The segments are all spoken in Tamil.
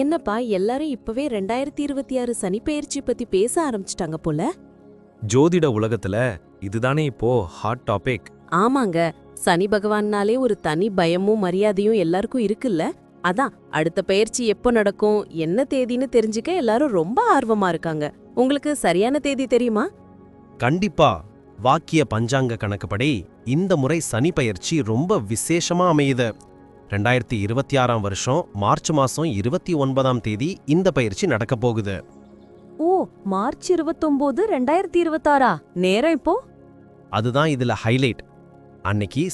என்னப்பா எல்லாரும் இப்பவே 2026 சனிப்பெயர்ச்சி பத்தி பேச ஆரம்பிச்சிட்டாங்க போல. ஜோதிட உலகத்துல இதுதானே இப்போ ஹாட் டாபிக். ஆமாங்க, சனி பகவான்னாலே ஒரு தனி பயமும் மரியாதையும் எல்லாருக்கும் இருக்குல்ல. அதான் அடுத்த பெயர்ச்சி எப்போ நடக்கும், என்ன தேதின்னு தெரிஞ்சுக்க எல்லாரும் ரொம்ப ஆர்வமா இருக்காங்க. உங்களுக்கு சரியான தேதி தெரியுமா? கண்டிப்பா. வாக்கிய பஞ்சாங்க கணக்குப்படி இந்த முறை சனி பயிற்சி ரொம்ப விசேஷமா அமையுது. 2026 வருஷம் மார்ச் மாசம் 29ஆம் தேதி இந்த பயிற்சி நடக்க போகுது. ஓ, மார்ச் 29, 2026 நேரம் இப்போ? அதுதான் இதுல ஹைலைட். அன்னைக்கு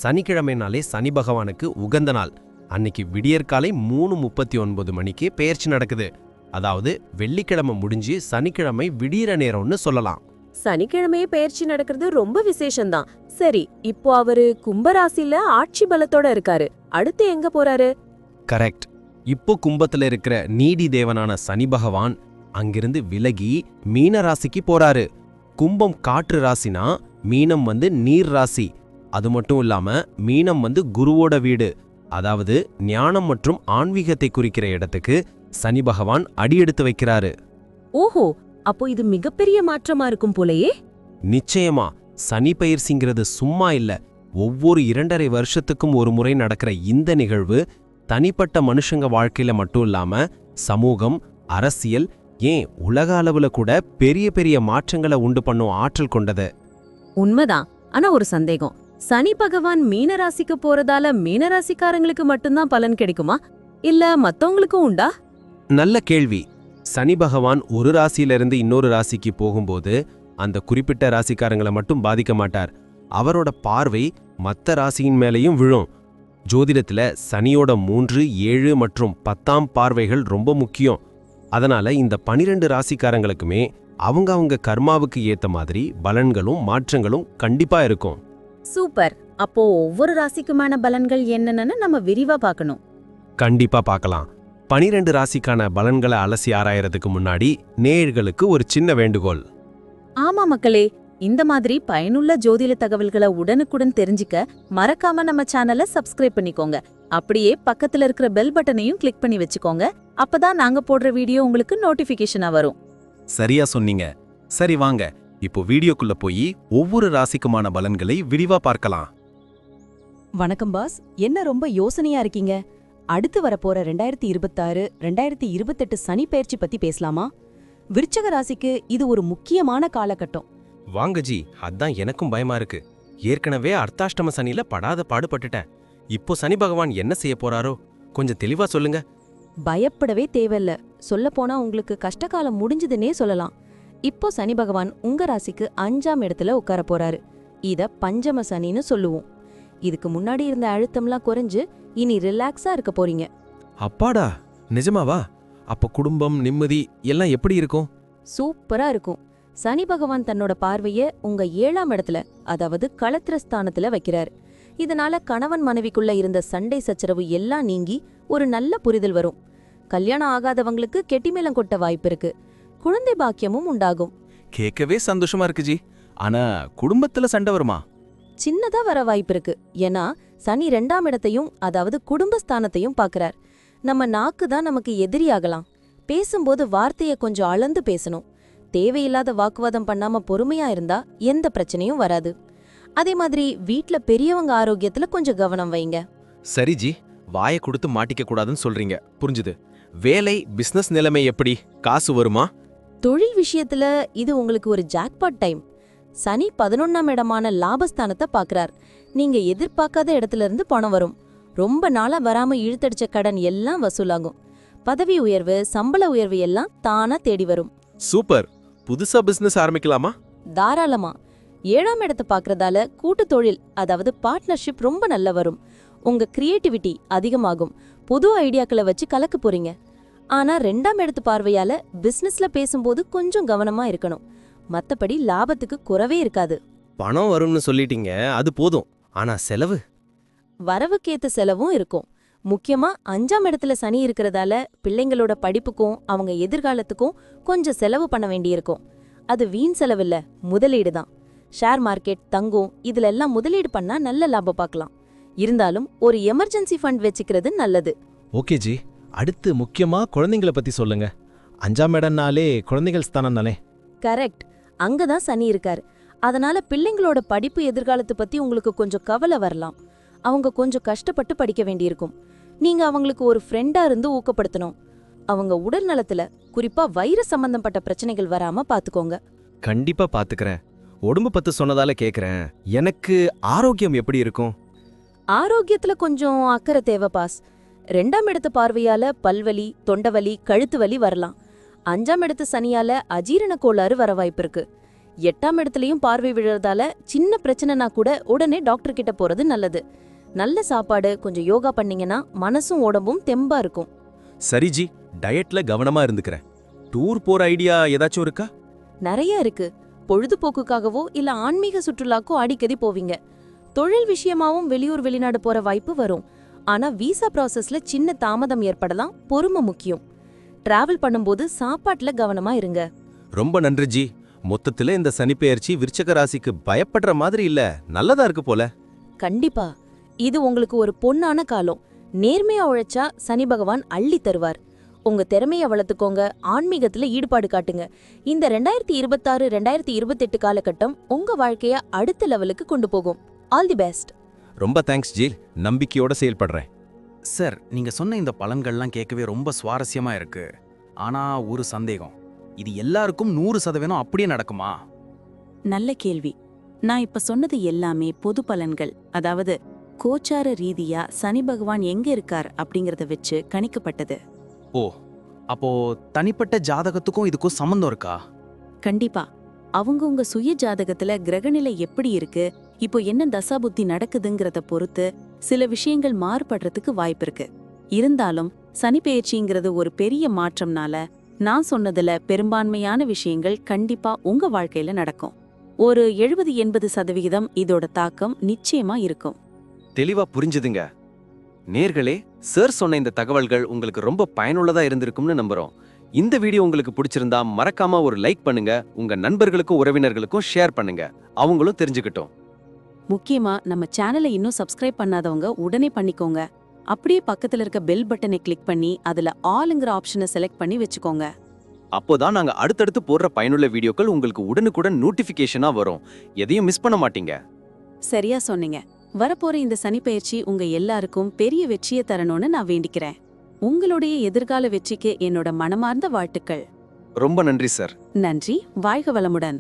சனிக்கிழமைனாலே சனி பகவானுக்கு உகந்த நாள். அன்னைக்கு விடியற்காலை 3:39 மணிக்கு பெயர்ச்சி நடக்குது. அதாவது வெள்ளிக்கிழமை முடிஞ்சு சனிக்கிழமை விடியற நேரம்னு சொல்லலாம். சனிக்கிழமையே பெயர்ச்சி நடக்கிறது ரொம்ப விசேஷம்தான். சரி, இப்போ அவரு கும்பராசில ஆட்சி பலத்தோட இருக்காரு. அடுத்து எங்க போறாரு? கரெக்ட். இப்போ கும்பத்துல இருக்கிற நீதி தேவனான சனி பகவான் அங்கிருந்து விலகி மீன ராசிக்கு போறாரு. கும்பம் காற்று ராசினா மீனம் நீர் ராசி. அது மட்டும் இல்லாம மீனம் குருவோட வீடு. அதாவது ஞானம் மற்றும் ஆன்மீகத்தை குறிக்கிற இடத்துக்கு சனி பகவான் அடியெடுத்து வைக்கிறாரு. ஓஹோ, அப்போ இது மிகப்பெரிய மாற்றமா இருக்கும் போலயே. நிச்சயமா. சனி பயிற்சிங்கிறது சும்மா இல்ல. ஒவ்வொரு 2.5 வருஷத்துக்கும் ஒரு முறை நடக்கிற இந்த நிகழ்வு தனிப்பட்ட மனுஷங்க வாழ்க்கையில மட்டும் இல்லாம சமூகம், அரசியல், ஏன் உலக அளவுல கூட பெரிய பெரிய மாற்றங்களை உண்டு பண்ணும் ஆற்றல் கொண்டது. உண்மைதான். ஆனா ஒரு சந்தேகம், சனி பகவான் மீனராசிக்கு போறதால மீனராசிக்காரங்களுக்கு மட்டும்தான் பலன் கிடைக்குமா, இல்ல மத்தவங்களுக்கும் உண்டா? நல்ல கேள்வி. சனி பகவான் ஒரு ராசியிலிருந்து இன்னொரு ராசிக்கு போகும்போது அந்த குறிப்பிட்ட ராசிக்காரங்களை மட்டும் பாதிக்க மாட்டார். அவரோட பார்வை மற்ற ராசியின் மேலேயும் விழும். ஜோதிடத்துல சனியோட 3, 7 மற்றும் 10ஆம் பார்வைகள் ரொம்ப முக்கியம். அதனால இந்த 12 ராசிக்காரங்களுக்குமே அவங்க கர்மாவுக்கு ஏத்த மாதிரி பலன்களும் மாற்றங்களும் கண்டிப்பா இருக்கும். சூப்பர். அப்போ ஒவ்வொரு ராசிக்குமான பலன்கள் என்னன்னு நம்ம விரிவா பார்க்கணும். கண்டிப்பா பார்க்கலாம். 12 ராசிக்கான பலன்களை அலசி ஆராயறதுக்கு முன்னாடி நேயர்களுக்கு ஒரு சின்ன வேண்டுகோள். ஆமா மக்களே, இந்த மாதிரி பயனுள்ள ஜோதிட தகவல்களை உடனுக்குடன் தெரிஞ்சுக்க மறக்காம நம்ம சேனலை சப்ஸ்கிரைப் பண்ணிக்கோங்க. அப்படியே பக்கத்துல இருக்கிற பெல் பட்டனையும் கிளிக் பண்ணி வச்சுக்கோங்க. அப்பதான் நாங்க போடுற வீடியோ உங்களுக்கு நோட்டிபிகேஷனா வரும். சரியா சொன்னீங்க. சரி வாங்க, இப்போ வீடியோக்குள்ள போய் ஒவ்வொரு ராசிக்குமான பலன்களை விரிவா பார்க்கலாம். வணக்கம் பாஸ், என்ன ரொம்ப யோசனையா இருக்கீங்க? அடுத்து வரப்போற 2026, 2028 சனி பெயர்ச்சி பத்தி பேசலாமா? விருச்சக ராசிக்கு இது ஒரு முக்கியமான காலகட்டம். வாங்க ஜி, அதான் எனக்கும் பயமா இருக்கு. ஏற்கனவே அர்த்தாஷ்டம சனியில படாத பாடுபட்டுட்டேன். இப்போ சனி பகவான் என்ன செய்ய போறாரோ கொஞ்சம் தெளிவா சொல்லுங்க. பயப்படவே தேவையில்ல. சொல்லப்போனா உங்களுக்கு கஷ்டகாலம் முடிஞ்சதுன்னே சொல்லலாம். இப்போ சனி பகவான் உங்க ராசிக்கு 5ஆம் இடத்துல உட்கார போறாரு. இத பஞ்சம சனின்னு சொல்லுவோம். இதுக்கு முன்னாடி இருந்த அழுத்தம்லாம் குறைஞ்சு இனி ரிலாக்ஸா இருக்க போறீங்க. அப்பாடா, நிஜமாவா? அப்ப குடும்பம், நிம்மதி எல்லாம் எப்படி இருக்கும்? சூப்பரா இருக்கும். சனி பகவான் தன்னோட பார்வைய உங்க 7ஆம் இடத்துல, அதாவது களத்திரஸ்தானத்துல வைக்கிறார். இதனால கணவன் மனைவிக்குள்ள இருந்த சண்டை சச்சரவு எல்லாம் நீங்கி ஒரு நல்ல புரிதல் வரும். கல்யாணம் ஆகாதவங்களுக்கு கெட்டிமேளம் கொட்ட வாய்ப்பு இருக்கு. குழந்தை பாக்கியமும் உண்டாகும். கேட்கவே சந்தோஷமா இருக்கு ஜி. ஆனா குடும்பத்துல சண்டை வருமா? சின்னதா வர வாய்ப்பு இருக்கு. ஏன்னா சனி 2ஆம் இடத்தையும், அதாவது குடும்பஸ்தானத்தையும் பாக்குறார். நம்ம நாக்கு தான் நமக்கு எதிரியாகலாம். பேசும்போது வார்த்தைய கொஞ்சம் அளந்து பேசணும். தேவையில்லாத வாக்குவாதம் பண்ணாம பொறுமையா இருந்தா எந்த பிரச்சனையும் வராது. அதே மாதிரி வீட்ல பெரியவங்க ஆரோக்கியத்துல கொஞ்சம் கவனம் வைங்க. சரி ஜி, வாயை கொடுத்து மாட்டிக்க கூடாதுன்னு சொல்றீங்க, புரிஞ்சுது. வேலை, பிசினஸ் நிலைமை எப்படி? காசு வருமா? தொழில் விஷயத்துல இது உங்களுக்கு ஒரு ஜாக்பாட் டைம். சனி 11ஆம் இடமான லாபஸ்தானத்தை பாக்குறார். நீங்க எதிர்பார்க்காத இடத்துல இருந்து பணம் வரும். ரொம்ப நாளா வராம இழுத்தடிச்ச கடன் எல்லாம் வசூலாகும். பதவி உயர்வு, சம்பள உயர்வு எல்லாம் தானா தேடி வரும். சூப்பர். புதுசா பிசினஸ் ஆரம்பிக்கலாமா? தாராளமா. 7ஆம் இடத்தை பாக்குறதால கூட்டு தொழில், அதாவது பார்ட்னர்ஷிப் ரொம்ப நல்ல வரும். உங்க கிரியேட்டிவிட்டி அதிகமாகும். புது ஐடியாக்களை வச்சு கலக்க போறீங்க. ஆனா 2ஆம் இடத்து பார்வையால பிசினஸ்ல பேசும்போது கொஞ்சம் கவனமா இருக்கணும். மத்தபடி லாபத்துக்கு குறவே இருக்காது. பணம் வரும்னு சொல்லிட்டீங்க, அது போதும். ஆனா செலவு? வரவுக்கேத்த செலவும் இருக்கும். முக்கியமா 5ஆம் இடத்துல சனி இருக்கிறதால பிள்ளைங்களோட படிப்புக்கும் அவங்க எதிர்காலத்துக்கும் கொஞ்சம் செலவு பண்ண வேண்டியிருக்கும். அது வீண் செலவில்ல, முதலீடு தான். ஷேர் மார்க்கெட், தங்கம், இதுல எல்லாம் முதலீடு பண்ணா நல்ல லாபம் பார்க்கலாம். இருந்தாலும் ஒரு எமர்ஜென்சி ஃபண்ட் வச்சுக்கிறது நல்லது. ஓகே ஜி, அடுத்து முக்கியமா குழந்தைங்கள பத்தி சொல்லுங்க. 5ஆம் இடம்னாலே குழந்தைகள் ஸ்தானம் தானே? கரெக்ட். அங்கதான் சனி இருக்காரு. அதனால பிள்ளைங்களோட படிப்பு எதிர்காலத்தை பத்தி உங்களுக்கு கொஞ்சம் கவலை வரலாம். அவங்க கொஞ்சம் கஷ்டப்பட்டு படிக்க வேண்டியிருக்கும். நீங்க அவங்களுக்கு ஒரு ஃப்ரெண்டா இருந்து ஊக்கப்படுத்தணும். அவங்க உடல் நலத்துல குறிப்பா வயிறு சம்பந்தப்பட்ட பிரச்சனைகள் வராம பாத்துக்கோங்க. கண்டிப்பா பாத்துக்கறேன். உடம்பு பத்தி சொன்னதால கேக்குறேன். எனக்கு ஆரோக்கியம் எப்படி இருக்கும்? ஆரோக்கியத்துல கொஞ்சம் அக்கறை தேவை பாஸ். 2ஆம் இடத்து பார்வையால பல்வலி, தொண்டவலி, கழுத்து வலி வரலாம். 5ஆம் இடத்து சனியால அஜீரண கோளாறு வர வாய்ப்பு இருக்கு. 8ஆம் இடத்துலயும் பார்வை விழுறதால சின்ன பிரச்சனைனா கூட உடனே டாக்டர் கிட்ட போறது நல்லது. நல்ல சாப்பாடு, கொஞ்சம் யோகா பண்ணீங்கன்னா மனசும் உடம்பும் தெம்பா இருக்கும். சரி ஜி, டயட்ல கவனமா இருந்துக்கிறேன். டூர் போற ஐடியா ஏதாச்சும் இருக்கா? நிறைய இருக்கு. பொழுதுபோக்குக்காகவோ இல்ல ஆன்மீக சுற்றுலாக்கோ அடிக்கடி போவீங்க. தொழில் விஷயமாவும் வெளியூர் வெளிநாடு போற வாய்ப்பு வரும். ஆனா விசா ப்ராசஸ்ல சின்ன தாமதம் ஏற்படலாம். பொறுமை முக்கியம். டிராவல் பண்ணும்போது சாப்பாட்டுல கவனமா இருங்க. ரொம்ப நன்றி ஜி. மொத்தத்துல இந்த சனிப்பெயர்ச்சி விருச்சக ராசிக்கு பயப்படுற மாதிரி இல்ல, நல்லதா இருக்கு போல. கண்டிப்பா இது உங்களுக்கு ஒரு பொன்னான காலம். நேர்மையா உழைச்சா சனி பகவான் அள்ளி தருவார். உங்க திறமைய வளர்த்துக்கோங்க. ஆன்மீகத்துல ஈடுபாடு காட்டுங்க. இந்த 2026 2028 காலகட்டம் உங்க வாழ்க்கைய அடுத்த லெவலுக்கு கொண்டு போகும். All the best. ரொம்ப தேங்க்ஸ் ஜி, நம்பிக்கையோட செயல்படுறேன். சார், நீங்க சொன்ன இந்த பலன்கள்லாம் கேட்கவே ரொம்ப சுவாரஸ்யமா இருக்கு. ஆனா ஒரு சந்தேகம், இது எல்லாருக்கும் 100% அப்படியே நடக்குமா? நல்ல கேள்வி. நான் இப்ப சொன்னது எல்லாமே பொது பலன்கள். அதாவது கோச்சார ரீதியா சனி பகவான் எங்க இருக்கார் அப்படிங்கறத வச்சு கணிக்கப்பட்டது. ஓ, அப்போ தனிப்பட்ட ஜாதகத்துக்கும் இதுக்கும் சம்பந்தம் இருக்கா? கண்டிப்பா. அவங்கவங்க சுய ஜாதகத்துல கிரகநிலை எப்படி இருக்கு, இப்போ என்ன தசாபுத்தி நடக்குதுங்கிறத பொறுத்து சில விஷயங்கள் மாறுபடுறதுக்கு வாய்ப்பு இருக்கு. இருந்தாலும் சனி பெயர்ச்சிங்கிறது ஒரு பெரிய மாற்றம்னால நான் சொன்னதுல பெரும்பான்மையான விஷயங்கள் கண்டிப்பா உங்க வாழ்க்கையில நடக்கும். ஒரு 70-80% இதோட தாக்கம் நிச்சயமா இருக்கும். தெளிவா புரிஞ்சுதுங்க. நேர்களே, சார் சொன்ன இந்த தகவல்கள் உங்களுக்கு ரொம்ப பயனுள்ளதா இருந்திருக்கும்னு நம்புறோம். இந்த வீடியோ உங்களுக்கு பிடிச்சிருந்தா மறக்காம ஒரு லைக் பண்ணுங்க. உங்க நண்பர்களுக்கும் உறவினர்களுக்கும் ஷேர் பண்ணுங்க. அவங்களும் தெரிஞ்சுக்கிட்டோம். முக்கியமா நம்ம சேனலை இன்னும் சப்ஸ்கிரைப் பண்ணாதவங்க உடனே பண்ணிக்கோங்க. அப்படியே பக்கத்துல இருக்க பெல் பட்டனை கிளிக் பண்ணி அதுல ஆல்ங்கிற ஆப்ஷனை செலக்ட் பண்ணி வச்சுக்கோங்க. அப்போதான் நாங்க அடுத்தடுத்து போடுற பயனுள்ள வீடியோக்கள் உங்களுக்கு உடனுக்குடன் நோட்டிபிகேஷனா வரும். எதையும் மிஸ் பண்ண மாட்டீங்க. சரியா சொன்னீங்க. வரப்போற இந்த சனிப்பெயர்ச்சி உங்க எல்லாருக்கும் பெரிய வெற்றியை தரணும்னு நான் வேண்டிக்கிறேன். உங்களுடைய எதிர்கால வெற்றிக்கு என்னோட மனமார்ந்த வாழ்த்துக்கள். ரொம்ப நன்றி சார். நன்றி. வாழ்க வளமுடன்.